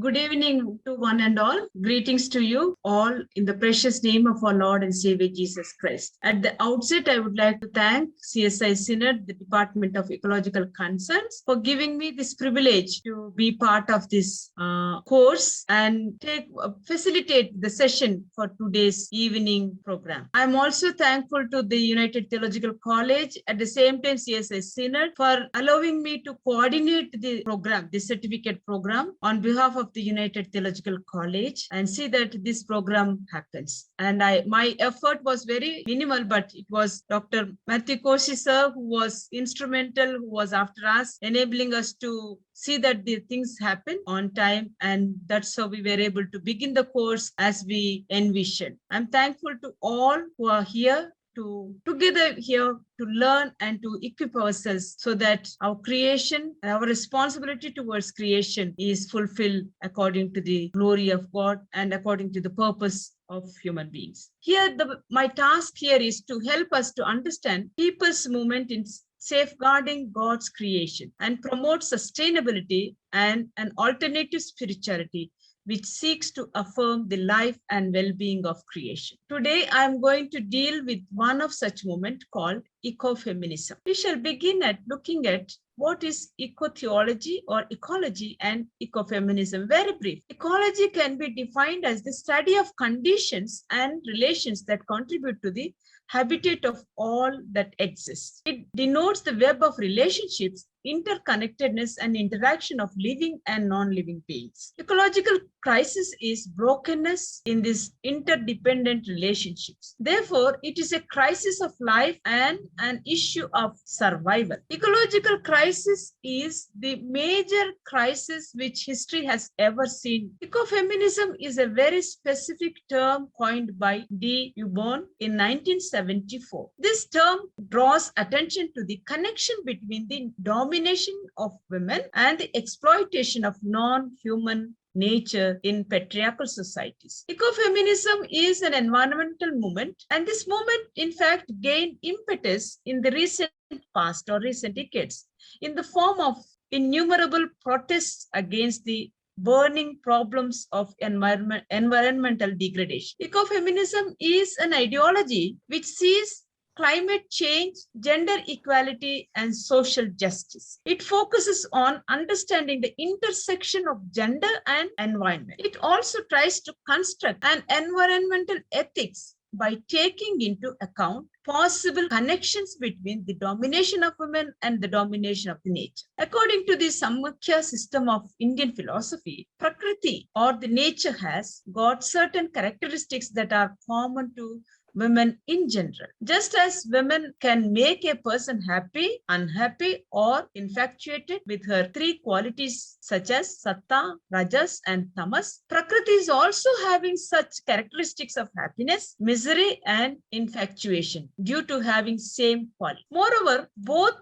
Good evening to one and all. Greetings to you all in the precious name of our Lord and Savior Jesus Christ. At the outset, I would like to thank CSI Synod, the Department of Ecological Concerns, for giving me this privilege to be part of this course and facilitate the session for today's evening program. I'm also thankful to the United Theological College, at the same time CSI Synod, for allowing me to coordinate the program, the certificate program, on behalf of the United Theological College, and see that this program happens. And my effort was very minimal, but it was Dr. Matthew Koshi sir who was instrumental, who was after us, enabling us to see that the things happen on time, and that's how we were able to begin the course as we envisioned. I'm thankful to all who are here together here to learn and to equip ourselves so that our creation, our responsibility towards creation is fulfilled according to the glory of God and according to the purpose of human beings. Here, my task here is to help us to understand people's movement in safeguarding God's creation and promote sustainability and an alternative spirituality which seeks to affirm the life and well-being of creation. Today, I'm going to deal with one of such movements called ecofeminism. We shall begin at looking at what is eco-theology or ecology and ecofeminism. Very brief. Ecology can be defined as the study of conditions and relations that contribute to the habitat of all that exists. It denotes the web of relationships, interconnectedness, and interaction of living and non-living beings. Ecological crisis is brokenness in these interdependent relationships. Therefore, it is a crisis of life and an issue of survival. Ecological crisis is the major crisis which history has ever seen. Ecofeminism is a very specific term coined by D. Ubon in 1974. This term draws attention to the connection between the domination of women and the exploitation of non-human nature in patriarchal societies. Ecofeminism is an environmental movement, and this movement, in fact, gained impetus in the recent past or recent decades in the form of innumerable protests against the burning problems of environmental degradation. Ecofeminism is an ideology which sees climate change, gender equality, and social justice. It focuses on understanding the intersection of gender and environment. It also tries to construct an environmental ethics by taking into account possible connections between the domination of women and the domination of the nature. According to the Samkhya system of Indian philosophy, Prakriti or the nature has got certain characteristics that are common to women in general. Just as women can make a person happy, unhappy, or infatuated with her three qualities such as Satta, Rajas, and Tamas, Prakriti is also having such characteristics of happiness, misery, and infatuation due to having same quality. Moreover, both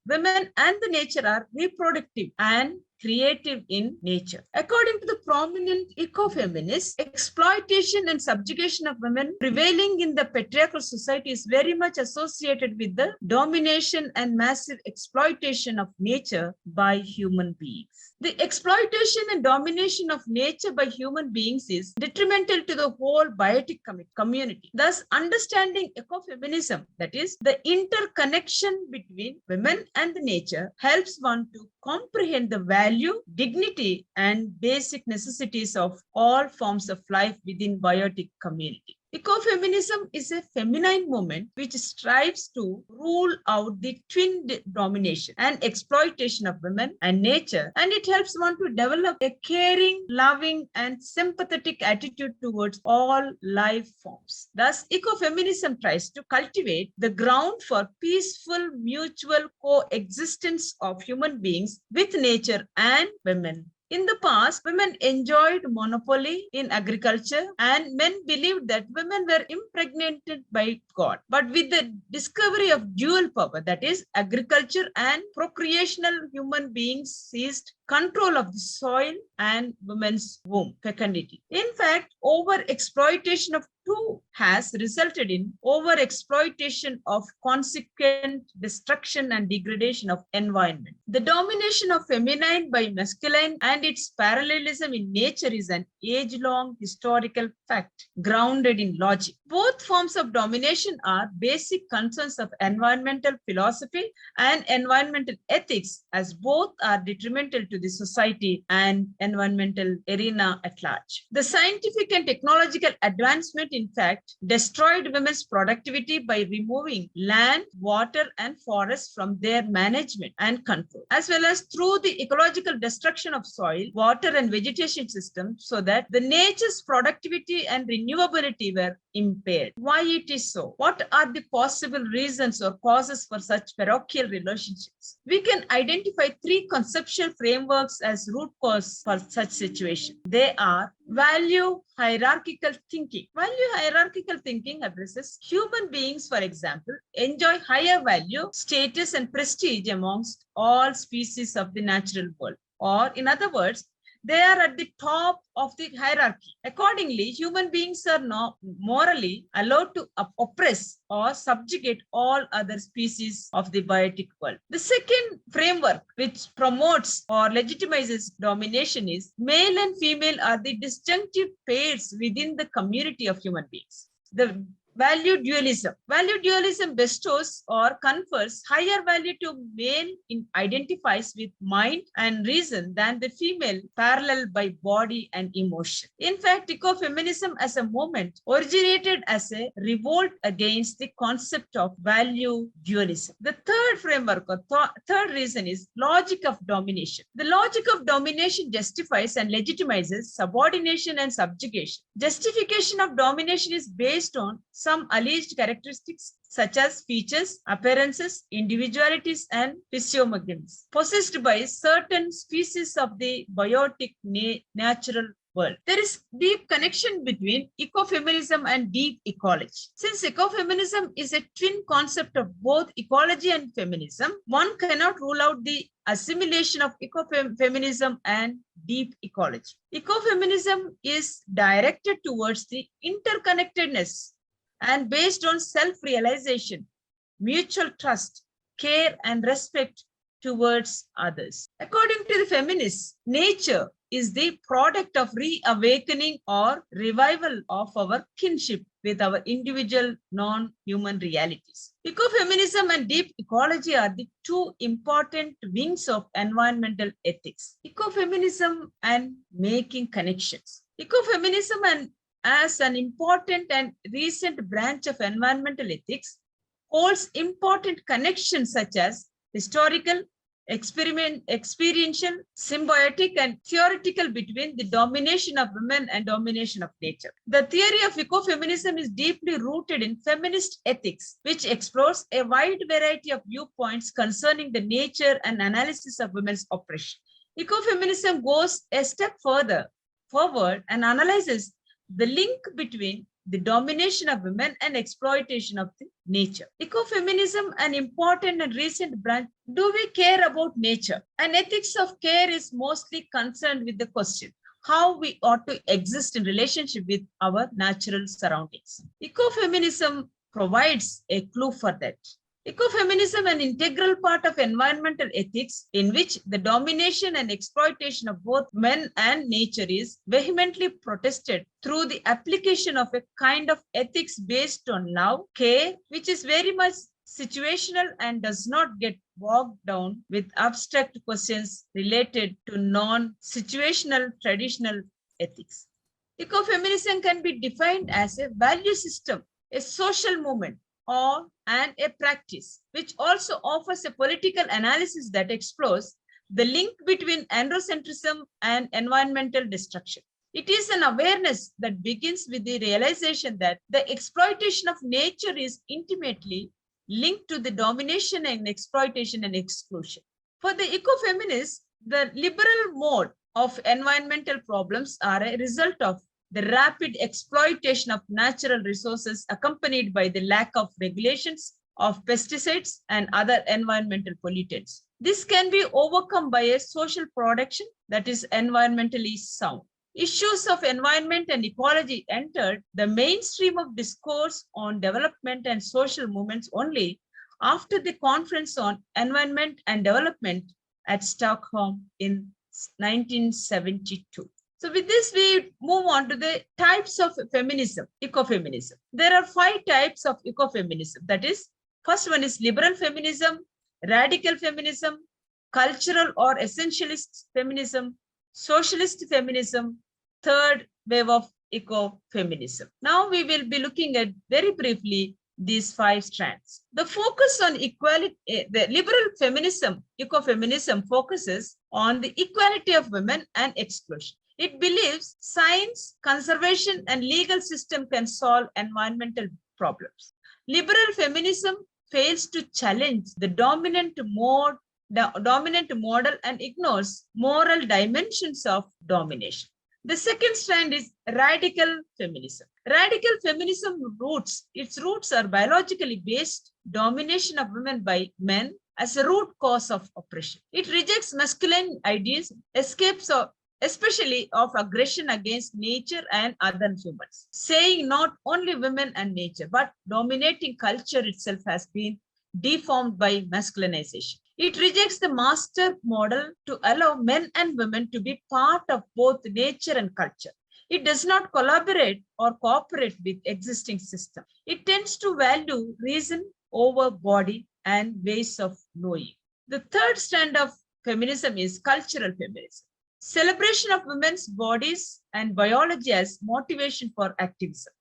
women and the nature are reproductive and creative in nature. According to the prominent ecofeminists, exploitation and subjugation of women prevailing in the patriarchal society is very much associated with the domination and massive exploitation of nature by human beings. The exploitation and domination of nature by human beings is detrimental to the whole biotic community. Thus, understanding ecofeminism, that is, the interconnection between women and the nature, helps one to comprehend the value, dignity, and basic necessities of all forms of life within biotic community. Ecofeminism is a feminine movement which strives to rule out the twin domination and exploitation of women and nature, and it helps one to develop a caring, loving, and sympathetic attitude towards all life forms. Thus, ecofeminism tries to cultivate the ground for peaceful, mutual coexistence of human beings with nature and women. In the past, women enjoyed monopoly in agriculture, and men believed that women were impregnated by God. But with the discovery of dual power, that is, agriculture and procreational, human beings seized control of the soil and women's womb, fecundity. In fact, over exploitation of two has resulted in overexploitation of consequent destruction and degradation of environment. The domination of feminine by masculine and its parallelism in nature is an age-long historical fact grounded in logic. Both forms of domination are basic concerns of environmental philosophy and environmental ethics, as both are detrimental to the society and environmental arena at large. The scientific and technological advancement, in fact, destroyed women's productivity by removing land, water, and forests from their management and control, as well as through the ecological destruction of soil, water, and vegetation systems, so that the nature's productivity and renewability were impaired. Why it is so? What are the possible reasons or causes for such parochial relationships? We can identify three conceptual frameworks as root cause for such situation. They are value hierarchical thinking. Value hierarchical thinking addresses human beings, for example, enjoy higher value, status, and prestige amongst all species of the natural world. Or in other words, they are at the top of the hierarchy. Accordingly, human beings are not morally allowed to oppress or subjugate all other species of the biotic world. The second framework, which promotes or legitimizes domination, is male and female are the disjunctive pairs within the community of human beings. The value dualism. Value dualism bestows or confers higher value to male in identifies with mind and reason than the female, parallel by body and emotion. In fact, ecofeminism as a movement originated as a revolt against the concept of value dualism. The third framework or third reason is logic of domination. The logic of domination justifies and legitimizes subordination and subjugation. Justification of domination is based on some alleged characteristics such as features, appearances, individualities, and physiognomies possessed by certain species of the biotic natural world. There is deep connection between ecofeminism and deep ecology. Since ecofeminism is a twin concept of both ecology and feminism, one cannot rule out the assimilation of ecofeminism and deep ecology. Ecofeminism is directed towards the interconnectedness and based on self-realization, mutual trust, care, and respect towards others. According to the feminists, nature is the product of reawakening or revival of our kinship with our individual non-human realities. Ecofeminism and deep ecology are the two important wings of environmental ethics. Ecofeminism and making connections. Ecofeminism and as an important and recent branch of environmental ethics, holds important connections such as historical, experiential, symbiotic, and theoretical between the domination of women and domination of nature. The theory of ecofeminism is deeply rooted in feminist ethics, which explores a wide variety of viewpoints concerning the nature and analysis of women's oppression. Ecofeminism goes a step forward and analyzes the link between the domination of women and exploitation of the nature. Ecofeminism, an important and recent branch. Do we care about nature? An ethics of care is mostly concerned with the question, how we ought to exist in relationship with our natural surroundings. Ecofeminism provides a clue for that. Ecofeminism, an integral part of environmental ethics in which the domination and exploitation of both men and nature is vehemently protested through the application of a kind of ethics based on love, care, which is very much situational and does not get bogged down with abstract questions related to non-situational traditional ethics. Ecofeminism can be defined as a value system, a social movement, and a practice, which also offers a political analysis that explores the link between androcentrism and environmental destruction. It is an awareness that begins with the realization that the exploitation of nature is intimately linked to the domination and exploitation and exclusion. For the ecofeminists, the liberal mode of environmental problems are a result of the rapid exploitation of natural resources accompanied by the lack of regulations of pesticides and other environmental pollutants. This can be overcome by a social production that is environmentally sound. Issues of environment and ecology entered the mainstream of discourse on development and social movements only after the Conference on Environment and Development at Stockholm in 1972. So with this, we move on to the types of feminism, ecofeminism. There are 5 types of ecofeminism. That is, first one is liberal feminism, radical feminism, cultural or essentialist feminism, socialist feminism, third wave of ecofeminism. Now we will be looking at very briefly these 5 strands. The focus on equality, the liberal feminism, ecofeminism focuses on the equality of women and exclusion. It believes science, conservation, and legal system can solve environmental problems. Liberal feminism fails to challenge the dominant model and ignores moral dimensions of domination. The second strand is radical feminism. Radical feminism its roots are biologically based domination of women by men as a root cause of oppression. It rejects masculine ideas, especially of aggression against nature and other humans, saying not only women and nature, but dominating culture itself has been deformed by masculinization. It rejects the master model to allow men and women to be part of both nature and culture. It does not collaborate or cooperate with existing systems. It tends to value reason over body and ways of knowing. The third strand of feminism is cultural feminism. Celebration of women's bodies and biology as motivation for activism.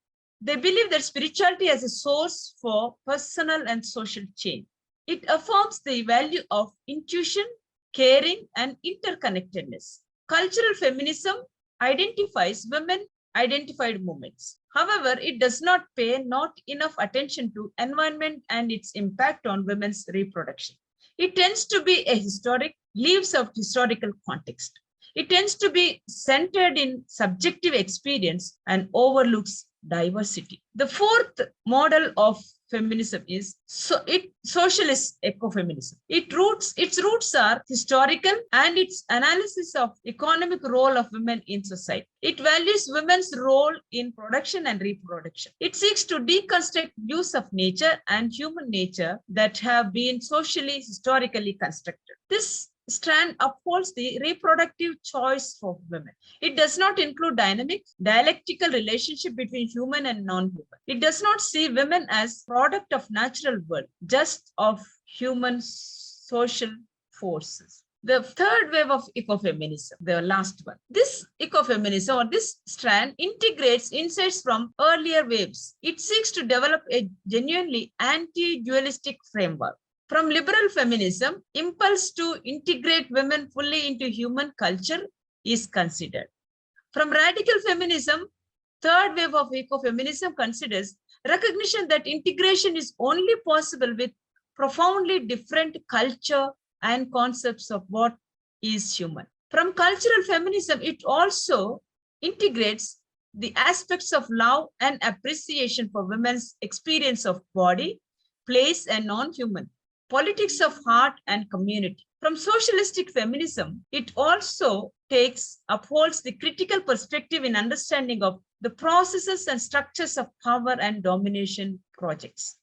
They believe that spirituality as a source for personal and social change. It affirms the value of intuition, caring, and interconnectedness. Cultural feminism identifies women-identified movements. However, it does not pay enough attention to environment and its impact on women's reproduction. It tends to be leaves out historical context. It tends to be centered in subjective experience and overlooks diversity. The fourth model of feminism is socialist ecofeminism. Its roots are historical and its analysis of economic role of women in society. It values women's role in production and reproduction. It seeks to deconstruct views of nature and human nature that have been socially, historically constructed. This strand upholds the reproductive choice for women. It does not include dialectical relationship between human and non-human. It does not see women as product of natural world, just of human social forces. The third wave of ecofeminism, the last one. This ecofeminism or this strand integrates insights from earlier waves. It seeks to develop a genuinely anti-dualistic framework. From liberal feminism, impulse to integrate women fully into human culture is considered. From radical feminism, third wave of ecofeminism considers recognition that integration is only possible with profoundly different culture and concepts of what is human. From cultural feminism, it also integrates the aspects of love and appreciation for women's experience of body, place, and non-human. Politics of heart and community. From socialistic feminism, it also upholds the critical perspective in understanding of the processes and structures of power and domination projects.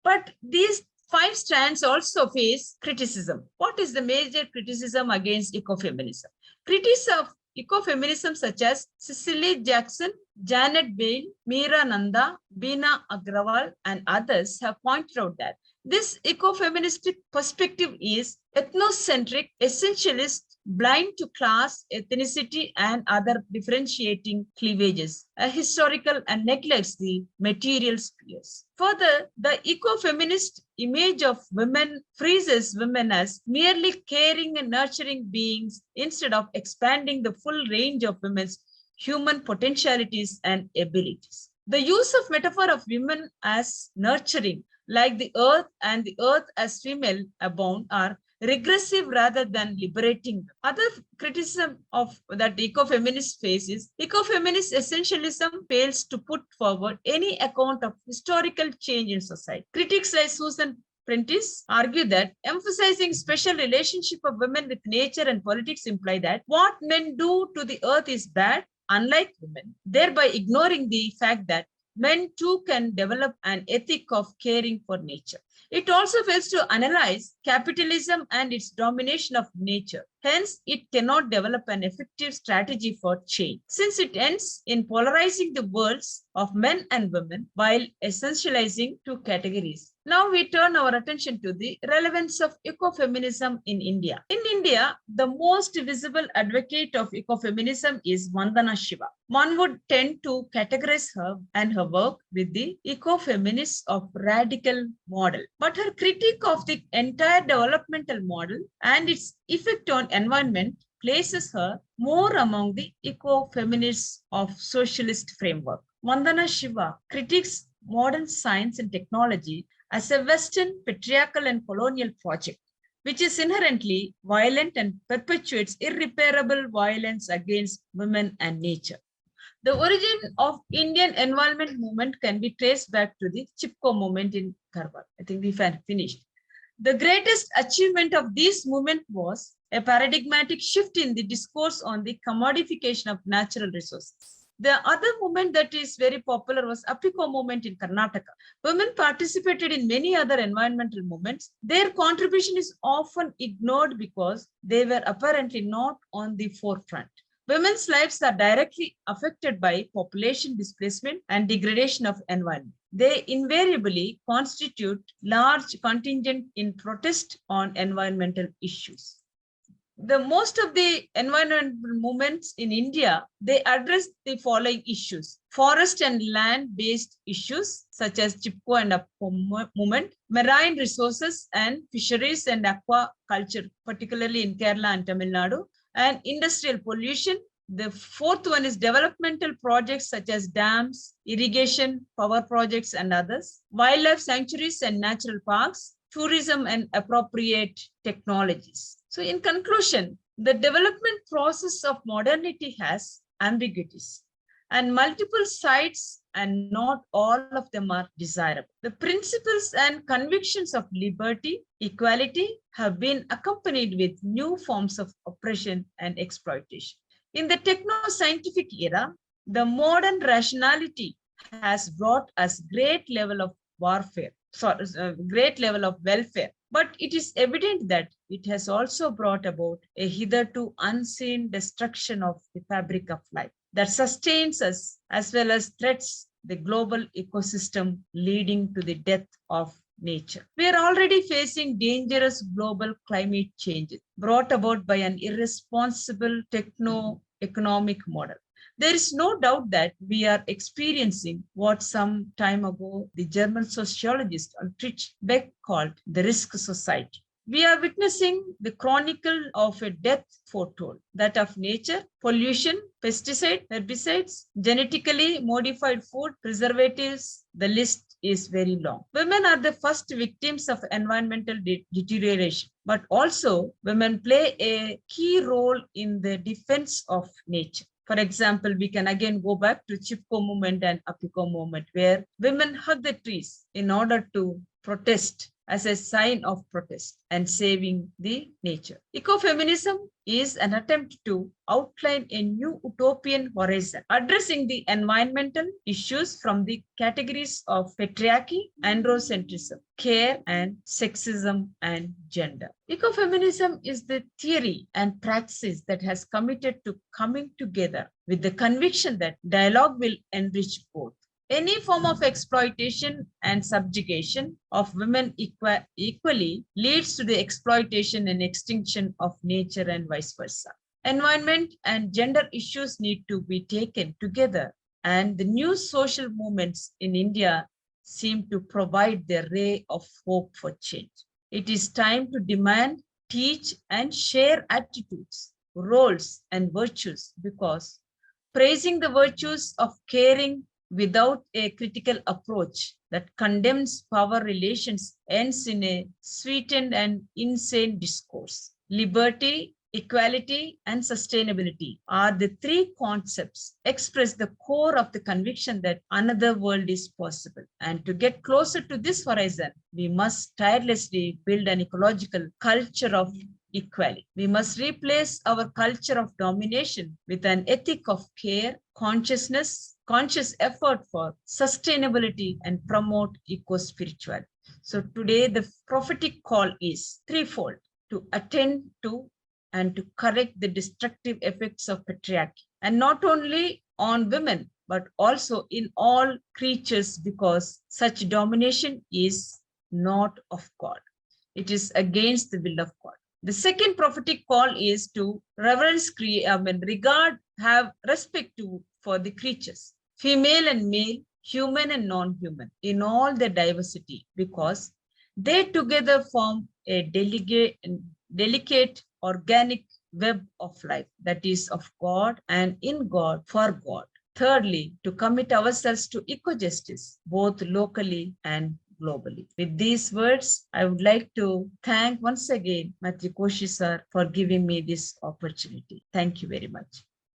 But these 5 strands also face criticism. What is the major criticism against ecofeminism? Critics of ecofeminism such as Cicely Jackson, Janet Bale, Meera Nanda, Beena Agrawal, and others have pointed out that this ecofeministic perspective is ethnocentric, essentialist, blind to class, ethnicity, and other differentiating cleavages, historical, and neglects the material spheres. Further, the ecofeminist image of women freezes women as merely caring and nurturing beings instead of expanding the full range of women's human potentialities and abilities. The use of metaphor of women as nurturing, like the earth and the earth as female abound, are regressive rather than liberating. Other criticism of that ecofeminist face is ecofeminist essentialism fails to put forward any account of historical change in society. Critics like Susan Prentice argue that emphasizing special relationship of women with nature and politics imply that what men do to the earth is bad unlike women, thereby ignoring the fact that men too can develop an ethic of caring for nature. It also fails to analyze capitalism and its domination of nature. Hence, it cannot develop an effective strategy for change, since it ends in polarizing the worlds of men and women while essentializing two categories. Now we turn our attention to the relevance of ecofeminism in India. In India, the most visible advocate of ecofeminism is Vandana Shiva. One would tend to categorize her and her work with the ecofeminists of radical model. But her critique of the entire developmental model and its effect on environment places her more among the ecofeminists of socialist framework. Vandana Shiva critiques modern science and technology as a Western patriarchal and colonial project, which is inherently violent and perpetuates irreparable violence against women and nature. The origin of Indian environment movement can be traced back to the Chipko movement in Dharwad. I think we finished. The greatest achievement of this movement was a paradigmatic shift in the discourse on the commodification of natural resources. The other movement that is very popular was Apiko movement in Karnataka. Women participated in many other environmental movements. Their contribution is often ignored because they were apparently not on the forefront. Women's lives are directly affected by population displacement and degradation of environment. They invariably constitute large contingent in protest on environmental issues. The most of the environmental movements in India, they address the following issues: forest and land-based issues such as Chipko and Apko movement, marine resources and fisheries and aquaculture, particularly in Kerala and Tamil Nadu, and industrial pollution. The fourth one is developmental projects such as dams, irrigation, power projects, and others, wildlife sanctuaries and natural parks, tourism and appropriate technologies. So in conclusion, the development process of modernity has ambiguities and multiple sides, and not all of them are desirable. The principles and convictions of liberty, equality have been accompanied with new forms of oppression and exploitation. In the techno-scientific era, the modern rationality has brought us great level of welfare. But it is evident that it has also brought about a hitherto unseen destruction of the fabric of life that sustains us as well as threats the global ecosystem, leading to the death of nature. We are already facing dangerous global climate changes brought about by an irresponsible techno-economic model. There is no doubt that we are experiencing what some time ago the German sociologist Ulrich Beck called the risk society. We are witnessing the chronicle of a death foretold, that of nature, pollution, pesticides, herbicides, genetically modified food, preservatives. The list is very long. Women are the first victims of environmental deterioration, but also women play a key role in the defense of nature. For example, we can again go back to Chipko movement and Apiko movement, where women hug the trees in order to protest as a sign of protest and saving the nature. Ecofeminism is an attempt to outline a new utopian horizon, addressing the environmental issues from the categories of patriarchy, androcentrism, care, and sexism and gender. Ecofeminism is the theory and praxis that has committed to coming together with the conviction that dialogue will enrich both. Any form of exploitation and subjugation of women equally leads to the exploitation and extinction of nature and vice versa. Environment and gender issues need to be taken together, and the new social movements in India seem to provide the ray of hope for change. It is time to demand, teach, and share attitudes, roles, and virtues, because praising the virtues of caring without a critical approach that condemns power relations ends in a sweetened and insane discourse. Liberty, equality, and sustainability are the three concepts express the core of the conviction that another world is possible. And to get closer to this horizon, we must tirelessly build an ecological culture of equally. We must replace our culture of domination with an ethic of care, conscious effort for sustainability and promote eco-spirituality. So today the prophetic call is threefold: to attend to and to correct the destructive effects of patriarchy, and not only on women, but also in all creatures, because such domination is not of God. It is against the will of God. The second prophetic call is to regard, have respect for the creatures, female and male, human and non-human, in all their diversity, because they together form a delicate organic web of life that is of God and in God for God. Thirdly, to commit ourselves to eco-justice, both locally and globally. With these words, I would like to thank once again Matri Koshi sir for giving me this opportunity. Thank you very much.